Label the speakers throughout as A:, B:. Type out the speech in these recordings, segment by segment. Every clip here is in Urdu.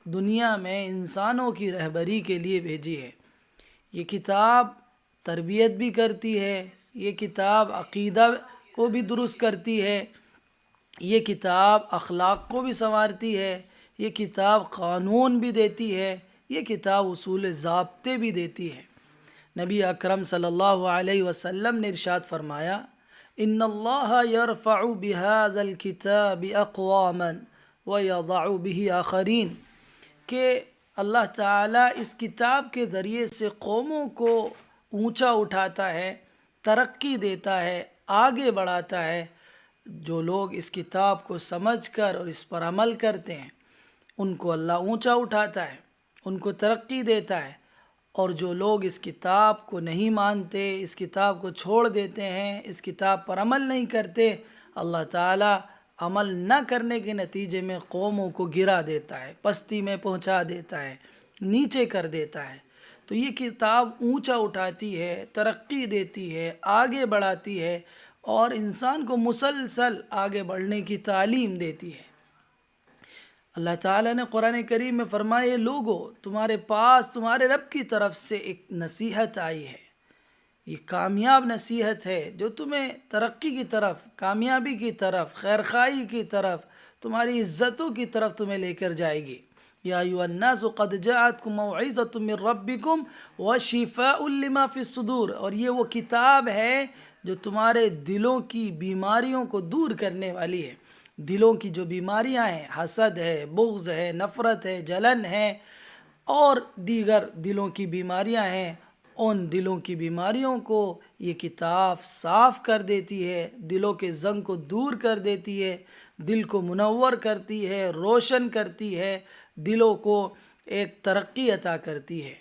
A: دنیا میں انسانوں کی رہبری کے لیے بھیجی ہے۔ یہ کتاب تربیت بھی کرتی ہے، یہ کتاب عقیدہ کو بھی درست کرتی ہے، یہ کتاب اخلاق کو بھی سنوارتی ہے، یہ کتاب قانون بھی دیتی ہے، یہ کتاب اصول ضابطے بھی دیتی ہے۔ نبی اکرم صلی اللہ علیہ وسلم نے ارشاد فرمایا، ان اللہ یرفع بہذا الکتاب اقواما ویضع بہ آخرین، کہ اللہ تعالیٰ اس کتاب کے ذریعے سے قوموں کو اونچا اٹھاتا ہے، ترقی دیتا ہے، آگے بڑھاتا ہے۔ جو لوگ اس کتاب کو سمجھ کر اور اس پر عمل کرتے ہیں ان کو اللہ اونچا اٹھاتا ہے، ان کو ترقی دیتا ہے، اور جو لوگ اس کتاب کو نہیں مانتے، اس کتاب کو چھوڑ دیتے ہیں، اس کتاب پر عمل نہیں کرتے، اللہ تعالیٰ عمل نہ کرنے کے نتیجے میں قوموں کو گرا دیتا ہے، پستی میں پہنچا دیتا ہے، نیچے کر دیتا ہے۔ تو یہ کتاب اونچا اٹھاتی ہے، ترقی دیتی ہے، آگے بڑھاتی ہے، اور انسان کو مسلسل آگے بڑھنے کی تعلیم دیتی ہے۔ اللہ تعالیٰ نے قرآن کریم میں فرمایا، یہ لوگو تمہارے پاس تمہارے رب کی طرف سے ایک نصیحت آئی ہے، یہ کامیاب نصیحت ہے جو تمہیں ترقی کی طرف، کامیابی کی طرف، خیرخواہی کی طرف، تمہاری عزتوں کی طرف تمہیں لے کر جائے گی۔ یا ایھا الناس قد جاءتکم موعظۃ من ربکم وشفاء لما فی الصدور، اور یہ وہ کتاب ہے جو تمہارے دلوں کی بیماریوں کو دور کرنے والی ہے۔ دلوں کی جو بیماریاں ہیں، حسد ہے، بغض ہے، نفرت ہے، جلن ہے، اور دیگر دلوں کی بیماریاں ہیں، ان دلوں کی بیماریوں کو یہ کتاب صاف کر دیتی ہے، دلوں کے زنگ کو دور کر دیتی ہے، دل کو منور کرتی ہے، روشن کرتی ہے، دلوں کو ایک ترقی عطا کرتی ہے۔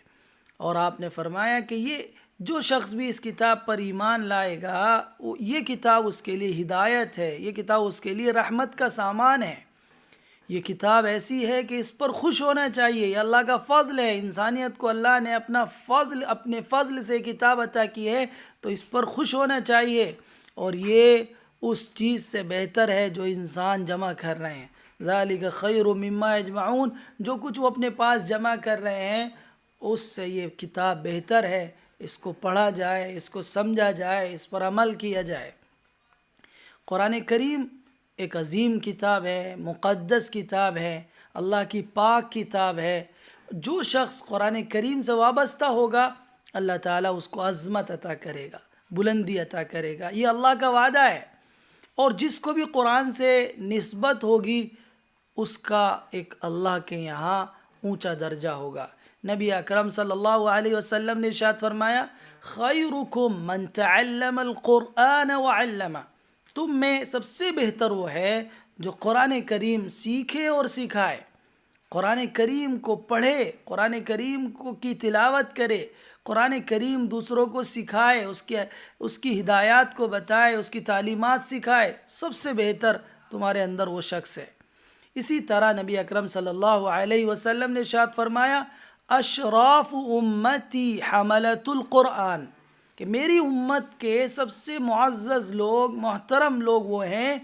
A: اور آپ نے فرمایا کہ یہ جو شخص بھی اس کتاب پر ایمان لائے گا، یہ کتاب اس کے لیے ہدایت ہے، یہ کتاب اس کے لیے رحمت کا سامان ہے۔ یہ کتاب ایسی ہے کہ اس پر خوش ہونا چاہیے، یہ اللہ کا فضل ہے، انسانیت کو اللہ نے اپنے فضل سے کتاب عطا کی ہے، تو اس پر خوش ہونا چاہیے، اور یہ اس چیز سے بہتر ہے جو انسان جمع کر رہے ہیں۔ ذالک خیر مما یجمعون، جو کچھ وہ اپنے پاس جمع کر رہے ہیں اس سے یہ کتاب بہتر ہے، اس کو پڑھا جائے، اس کو سمجھا جائے، اس پر عمل کیا جائے۔ قرآن کریم ایک عظیم کتاب ہے، مقدس کتاب ہے، اللہ کی پاک کتاب ہے۔ جو شخص قرآن کریم سے وابستہ ہوگا اللہ تعالیٰ اس کو عظمت عطا کرے گا، بلندی عطا کرے گا، یہ اللہ کا وعدہ ہے۔ اور جس کو بھی قرآن سے نسبت ہوگی اس کا ایک اللہ کے یہاں اونچا درجہ ہوگا۔ نبی اکرم صلی اللہ علیہ وسلم نے ارشاد فرمایا، خیرکم من تعلم القرآن وعلمہ، تم میں سب سے بہتر وہ ہے جو قرآن کریم سیکھے اور سکھائے، قرآن کریم کو پڑھے، قرآن کریم کی تلاوت کرے، قرآن کریم دوسروں کو سکھائے، اس کی ہدایات کو بتائے، اس کی تعلیمات سکھائے، سب سے بہتر تمہارے اندر وہ شخص ہے۔ اسی طرح نبی اکرم صلی اللہ علیہ وسلم نے ارشاد فرمایا، اشراف امتی حملۃ القرآن، کہ میری امت کے سب سے معزز لوگ، محترم لوگ وہ ہیں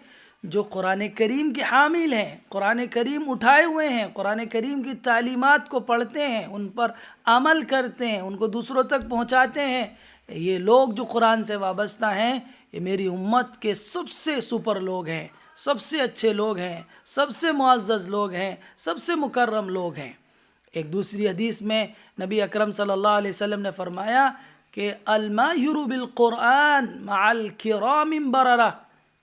A: جو قرآن کریم کے حامل ہیں، قرآن کریم اٹھائے ہوئے ہیں، قرآن کریم کی تعلیمات کو پڑھتے ہیں، ان پر عمل کرتے ہیں، ان کو دوسروں تک پہنچاتے ہیں۔ یہ لوگ جو قرآن سے وابستہ ہیں یہ میری امت کے سب سے سپر لوگ ہیں، سب سے اچھے لوگ ہیں، سب سے معزز لوگ ہیں، سب سے مکرم لوگ ہیں۔ ایک دوسری حدیث میں نبی اکرم صلی اللہ علیہ وسلم نے فرمایا کہ الماہر بالقرآن مع الکرام بررہ،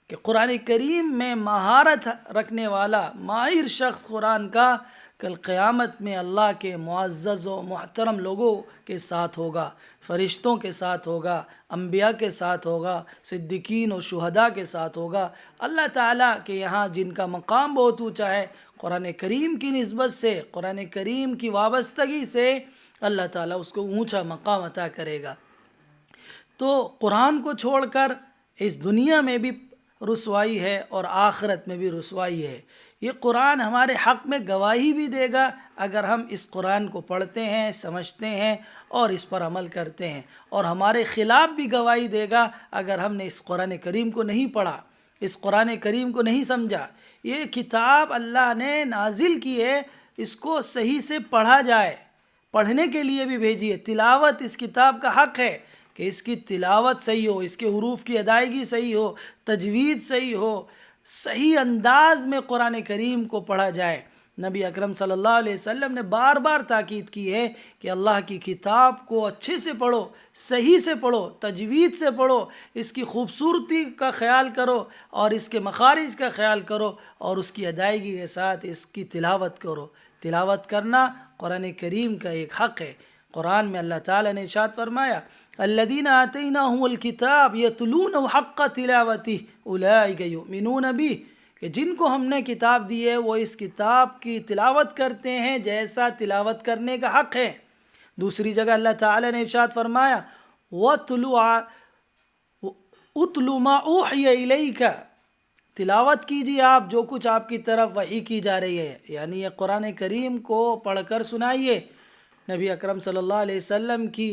A: کہ قرآن کریم میں مہارت رکھنے والا ماہر شخص قرآن کا کل قیامت میں اللہ کے معزز و محترم لوگوں کے ساتھ ہوگا، فرشتوں کے ساتھ ہوگا، انبیاء کے ساتھ ہوگا، صدیقین و شہداء کے ساتھ ہوگا۔ اللہ تعالیٰ کے یہاں جن کا مقام بہت اونچا ہے، قرآن کریم کی نسبت سے، قرآن کریم کی وابستگی سے اللہ تعالیٰ اس کو اونچا مقام عطا کرے گا۔ تو قرآن کو چھوڑ کر اس دنیا میں بھی رسوائی ہے اور آخرت میں بھی رسوائی ہے۔ یہ قرآن ہمارے حق میں گواہی بھی دے گا اگر ہم اس قرآن کو پڑھتے ہیں، سمجھتے ہیں اور اس پر عمل کرتے ہیں، اور ہمارے خلاف بھی گواہی دے گا اگر ہم نے اس قرآن کریم کو نہیں پڑھا، اس قرآن کریم کو نہیں سمجھا۔ یہ کتاب اللہ نے نازل کی ہے اس کو صحیح سے پڑھا جائے، پڑھنے کے لیے بھی بھیجیے۔ تلاوت اس کتاب کا حق ہے کہ اس کی تلاوت صحیح ہو، اس کے حروف کی ادائیگی صحیح ہو، تجوید صحیح ہو، صحیح انداز میں قرآن کریم کو پڑھا جائے۔ نبی اکرم صلی اللہ علیہ وسلم نے بار بار تاکید کی ہے کہ اللہ کی کتاب کو اچھے سے پڑھو، صحیح سے پڑھو، تجوید سے پڑھو، اس کی خوبصورتی کا خیال کرو اور اس کے مخارج کا خیال کرو اور اس کی ادائیگی کے ساتھ اس کی تلاوت کرو۔ تلاوت کرنا قرآن کریم کا ایک حق ہے۔ قرآن میں اللہ تعالیٰ نے ارشاد فرمایا الذین آتیناہم الکتاب یتلونہ حق تلاوتہ اولئک یؤمنون بہ، کہ جن کو ہم نے کتاب دی ہے وہ اس کتاب کی تلاوت کرتے ہیں جیسا تلاوت کرنے کا حق ہے۔ دوسری جگہ اللہ تعالیٰ نے ارشاد فرمایا اُتْلُ مَا أُوحِیَ إِلَيْكَ، تلاوت کیجیے آپ جو کچھ آپ کی طرف وحی کی جا رہی ہے، یعنی یہ قرآن کریم کو پڑھ کر سنائیے۔ نبی اکرم صلی اللہ علیہ وسلم کی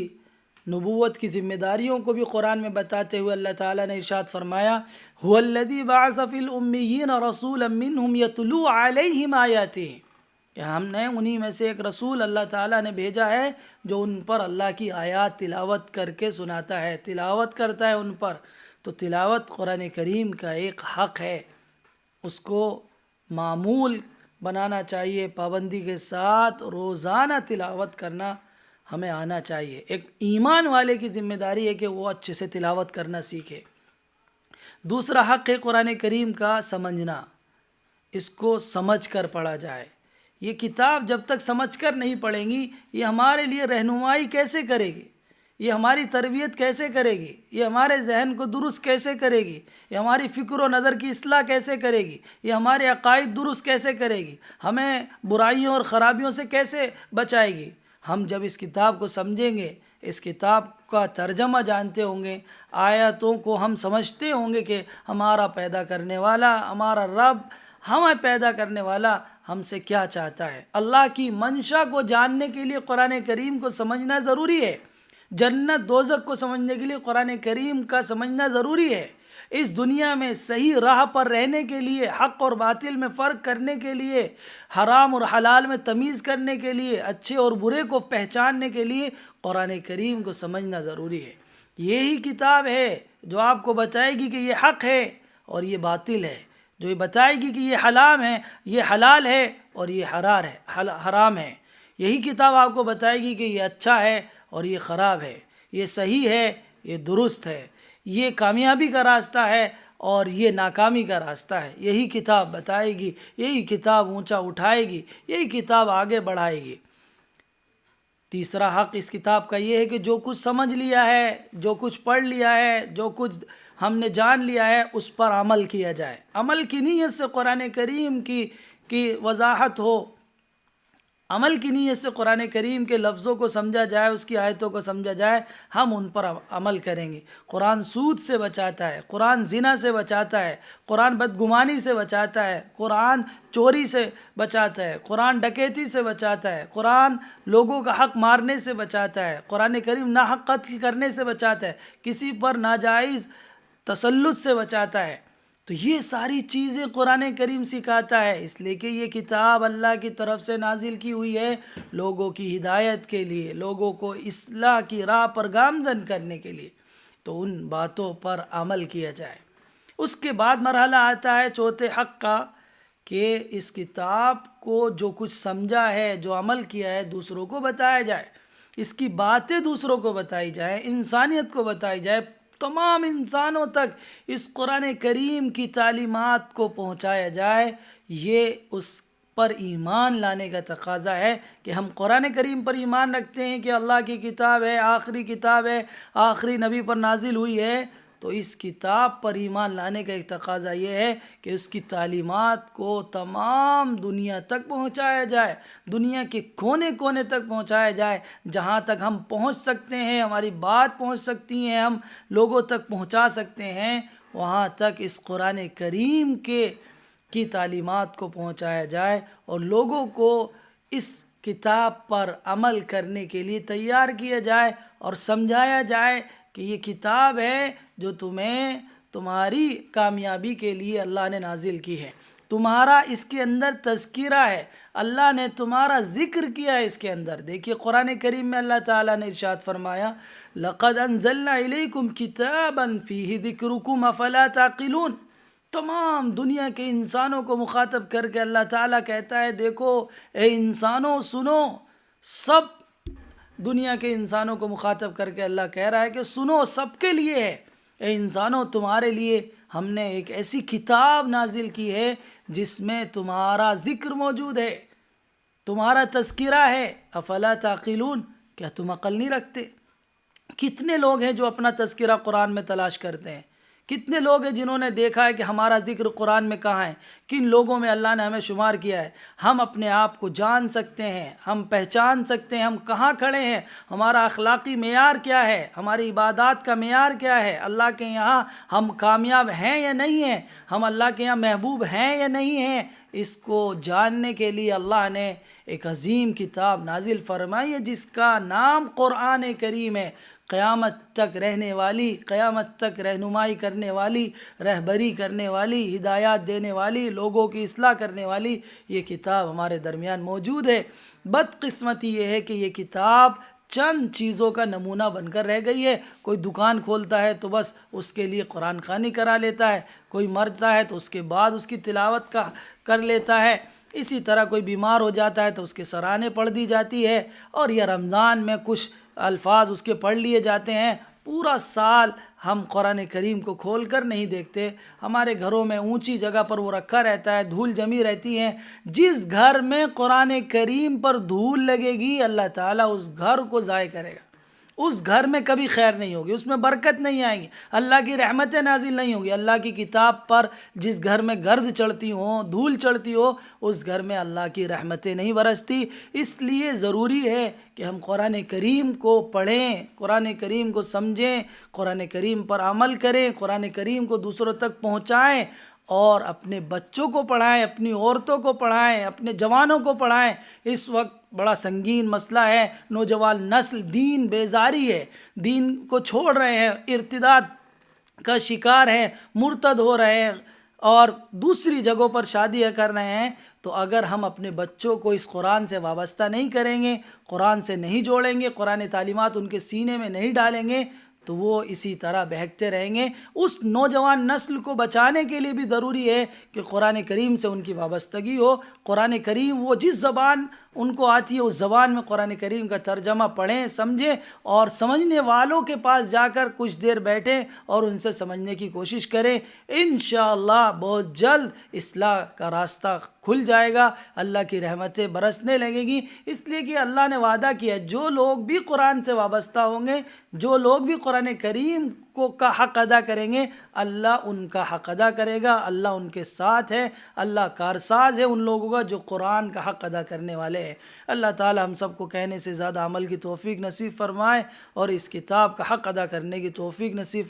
A: نبوت کی ذمہ داریوں کو بھی قرآن میں بتاتے ہوئے اللہ تعالیٰ نے ارشاد فرمایا هُوَ الَّذِي بَعَثَ فِي الْأُمِّيِّينَ رَسُولًا مِّنْهُمْ يَتْلُو عَلَيْهِمْ آيَاتِهِ، کہ ہم نے انہی میں سے ایک رسول اللہ تعالیٰ نے بھیجا ہے جو ان پر اللہ کی آیات تلاوت کر کے سناتا ہے، تلاوت کرتا ہے ان پر۔ تو تلاوت قرآن کریم کا ایک حق ہے، اس کو معمول بنانا چاہیے، پابندی کے ساتھ روزانہ تلاوت کرنا ہمیں آنا چاہیے۔ ایک ایمان والے کی ذمہ داری ہے کہ وہ اچھے سے تلاوت کرنا سیکھے۔ دوسرا حق ہے قرآن کریم کا سمجھنا، اس کو سمجھ کر پڑھا جائے۔ یہ کتاب جب تک سمجھ کر نہیں پڑھیں گی یہ ہمارے لیے رہنمائی کیسے کرے گی، یہ ہماری تربیت کیسے کرے گی، یہ ہمارے ذہن کو درست کیسے کرے گی، یہ ہماری فکر و نظر کی اصلاح کیسے کرے گی، یہ ہمارے عقائد درست کیسے کرے گی، ہمیں برائیوں اور خرابیوں سے کیسے بچائے گی۔ ہم جب اس کتاب کو سمجھیں گے، اس کتاب کا ترجمہ جانتے ہوں گے، آیاتوں کو ہم سمجھتے ہوں گے کہ ہمارا پیدا کرنے والا، ہمارا رب، ہمیں پیدا کرنے والا ہم سے کیا چاہتا ہے۔ اللہ کی منشا کو جاننے کے لیے قرآن کریم کو سمجھنا ضروری ہے۔ جنت دوزخ کو سمجھنے کے لیے قرآن کریم کا سمجھنا ضروری ہے۔ اس دنیا میں صحیح راہ پر رہنے کے لیے، حق اور باطل میں فرق کرنے کے لیے، حرام اور حلال میں تمیز کرنے کے لیے، اچھے اور برے کو پہچاننے کے لیے قرآن کریم کو سمجھنا ضروری ہے۔ یہی کتاب ہے جو آپ کو بتائے گی کہ یہ حق ہے اور یہ باطل ہے، جو یہ بتائے گی کہ یہ حلال ہے اور یہ حرام ہے۔ یہی کتاب آپ کو بتائے گی کہ یہ اچھا ہے اور یہ خراب ہے، یہ صحیح ہے، یہ درست ہے، یہ کامیابی کا راستہ ہے اور یہ ناکامی کا راستہ ہے۔ یہی کتاب بتائے گی، یہی کتاب اونچا اٹھائے گی، یہی کتاب آگے بڑھائے گی۔ تیسرا حق اس کتاب کا یہ ہے کہ جو کچھ سمجھ لیا ہے، جو کچھ پڑھ لیا ہے، جو کچھ ہم نے جان لیا ہے اس پر عمل کیا جائے۔ عمل کی نیت سے قرآن کریم کی وضاحت ہو، عمل کی نیت سے قرآن کریم کے لفظوں کو سمجھا جائے، اس کی آیتوں کو سمجھا جائے، ہم ان پر عمل کریں گے۔ قرآن سود سے بچاتا ہے، قرآن زنا سے بچاتا ہے، قرآن بدگمانی سے بچاتا ہے، قرآن چوری سے بچاتا ہے، قرآن ڈکیتی سے بچاتا ہے، قرآن لوگوں کا حق مارنے سے بچاتا ہے، قرآن کریم ناحق قتل کرنے سے بچاتا ہے، کسی پر ناجائز تسلط سے بچاتا ہے۔ تو یہ ساری چیزیں قرآن کریم سکھاتا ہے، اس لیے کہ یہ کتاب اللہ کی طرف سے نازل کی ہوئی ہے لوگوں کی ہدایت کے لیے، لوگوں کو اصلاح کی راہ پر گامزن کرنے کے لیے۔ تو ان باتوں پر عمل کیا جائے۔ اس کے بعد مرحلہ آتا ہے چوتھے حق کا کہ اس کتاب کو جو کچھ سمجھا ہے، جو عمل کیا ہے، دوسروں کو بتایا جائے، اس کی باتیں دوسروں کو بتائی جائیں، انسانیت کو بتائی جائے، تمام انسانوں تک اس قرآن کریم کی تعلیمات کو پہنچایا جائے۔ یہ اس پر ایمان لانے کا تقاضا ہے کہ ہم قرآن کریم پر ایمان رکھتے ہیں کہ اللہ کی کتاب ہے، آخری کتاب ہے، آخری نبی پر نازل ہوئی ہے، تو اس کتاب پر ایمان لانے کا ایک تقاضا یہ ہے کہ اس کی تعلیمات کو تمام دنیا تک پہنچایا جائے، دنیا کے کونے کونے تک پہنچایا جائے، جہاں تک ہم پہنچ سکتے ہیں، ہماری بات پہنچ سکتی ہیں، ہم لوگوں تک پہنچا سکتے ہیں، وہاں تک اس قرآن کریم کی تعلیمات کو پہنچایا جائے اور لوگوں کو اس کتاب پر عمل کرنے کے لیے تیار کیا جائے اور سمجھایا جائے کہ یہ کتاب ہے جو تمہاری کامیابی کے لیے اللہ نے نازل کی ہے۔ تمہارا اس کے اندر تذکرہ ہے، اللہ نے تمہارا ذکر کیا ہے اس کے اندر۔ دیکھیے قرآن کریم میں اللہ تعالیٰ نے ارشاد فرمایا لَقَدْ أَنزَلْنَا إِلَيْكُمْ كِتَابًا فِيهِ ذِكْرُكُمْ أَفَلَا تَعْقِلُونَ۔ تمام دنیا کے انسانوں کو مخاطب کر کے اللہ تعالیٰ کہتا ہے دیکھو اے انسانوں سنو، سب دنیا کے انسانوں کو مخاطب کر کے اللہ کہہ رہا ہے کہ سنو، سب کے لیے ہے، اے انسانوں تمہارے لیے ہم نے ایک ایسی کتاب نازل کی ہے جس میں تمہارا ذکر موجود ہے، تمہارا تذکرہ ہے۔ افلا تعقلون، کیا تم عقل نہیں رکھتے؟ کتنے لوگ ہیں جو اپنا تذکرہ قرآن میں تلاش کرتے ہیں؟ کتنے لوگ ہیں جنہوں نے دیکھا ہے کہ ہمارا ذکر قرآن میں کہاں ہے؟ کن لوگوں میں اللہ نے ہمیں شمار کیا ہے؟ ہم اپنے آپ کو جان سکتے ہیں، ہم پہچان سکتے ہیں ہم کہاں کھڑے ہیں، ہمارا اخلاقی معیار کیا ہے، ہماری عبادات کا معیار کیا ہے، اللہ کے یہاں ہم کامیاب ہیں یا نہیں ہیں، ہم اللہ کے یہاں محبوب ہیں یا نہیں ہیں۔ اس کو جاننے کے لیے اللہ نے ایک عظیم کتاب نازل فرمائی ہے جس کا نام قرآن کریم ہے۔ قیامت تک رہنے والی، قیامت تک رہنمائی کرنے والی، رہبری کرنے والی، ہدایات دینے والی، لوگوں کی اصلاح کرنے والی یہ کتاب ہمارے درمیان موجود ہے۔ بدقسمتی یہ ہے کہ یہ کتاب چند چیزوں کا نمونہ بن کر رہ گئی ہے۔ کوئی دکان کھولتا ہے تو بس اس کے لیے قرآن خوانی کرا لیتا ہے، کوئی مرتا ہے تو اس کے بعد اس کی تلاوت کا کر لیتا ہے، اسی طرح کوئی بیمار ہو جاتا ہے تو اس کے سرانے پڑھ دی جاتی ہے، اور یہ رمضان میں کچھ الفاظ اس کے پڑھ لیے جاتے ہیں۔ پورا سال ہم قرآن کریم کو کھول کر نہیں دیکھتے، ہمارے گھروں میں اونچی جگہ پر وہ رکھا رہتا ہے، دھول جمی رہتی ہے۔ جس گھر میں قرآن کریم پر دھول لگے گی اللہ تعالیٰ اس گھر کو ضائع کرے گا، اس گھر میں کبھی خیر نہیں ہوگی، اس میں برکت نہیں آئے گی، اللہ کی رحمتیں نازل نہیں ہوگی۔ اللہ کی کتاب پر جس گھر میں گرد چڑھتی ہوں، دھول چڑھتی ہو، اس گھر میں اللہ کی رحمتیں نہیں برستی۔ اس لیے ضروری ہے کہ ہم قرآن کریم کو پڑھیں، قرآن کریم کو سمجھیں، قرآن کریم پر عمل کریں، قرآن کریم کو دوسروں تک پہنچائیں، اور اپنے بچوں کو پڑھائیں، اپنی عورتوں کو پڑھائیں، اپنے جوانوں کو پڑھائیں۔ اس وقت بڑا سنگین مسئلہ ہے، نوجوان نسل دین بیزاری ہے، دین کو چھوڑ رہے ہیں، ارتداد کا شکار ہے، مرتد ہو رہے ہیں اور دوسری جگہوں پر شادیاں کر رہے ہیں۔ تو اگر ہم اپنے بچوں کو اس قرآن سے وابستہ نہیں کریں گے، قرآن سے نہیں جوڑیں گے، قرآن تعلیمات ان کے سینے میں نہیں ڈالیں گے تو وہ اسی طرح بہکتے رہیں گے۔ اس نوجوان نسل کو بچانے کے لیے بھی ضروری ہے کہ قرآن کریم سے ان کی وابستگی ہو۔ قرآن کریم وہ جس زبان ان کو آتی ہے اس زبان میں قرآن کریم کا ترجمہ پڑھیں، سمجھیں، اور سمجھنے والوں کے پاس جا کر کچھ دیر بیٹھیں اور ان سے سمجھنے کی کوشش کریں۔ انشاءاللہ بہت جلد اصلاح کا راستہ کھل جائے گا، اللہ کی رحمتیں برسنے لگے گی، اس لیے کہ اللہ نے وعدہ کیا جو لوگ بھی قرآن سے وابستہ ہوں گے، جو لوگ بھی قرآن کریم کا حق ادا کریں گے، اللہ ان کا حق ادا کرے گا، اللہ ان کے ساتھ ہے، اللہ کارساز ہے ان لوگوں کا جو قرآن کا حق ادا کرنے والے ہیں۔ اللہ تعالی ہم سب کو کہنے سے زیادہ عمل کی توفیق نصیب فرمائے اور اس کتاب کا حق ادا کرنے کی توفیق نصیب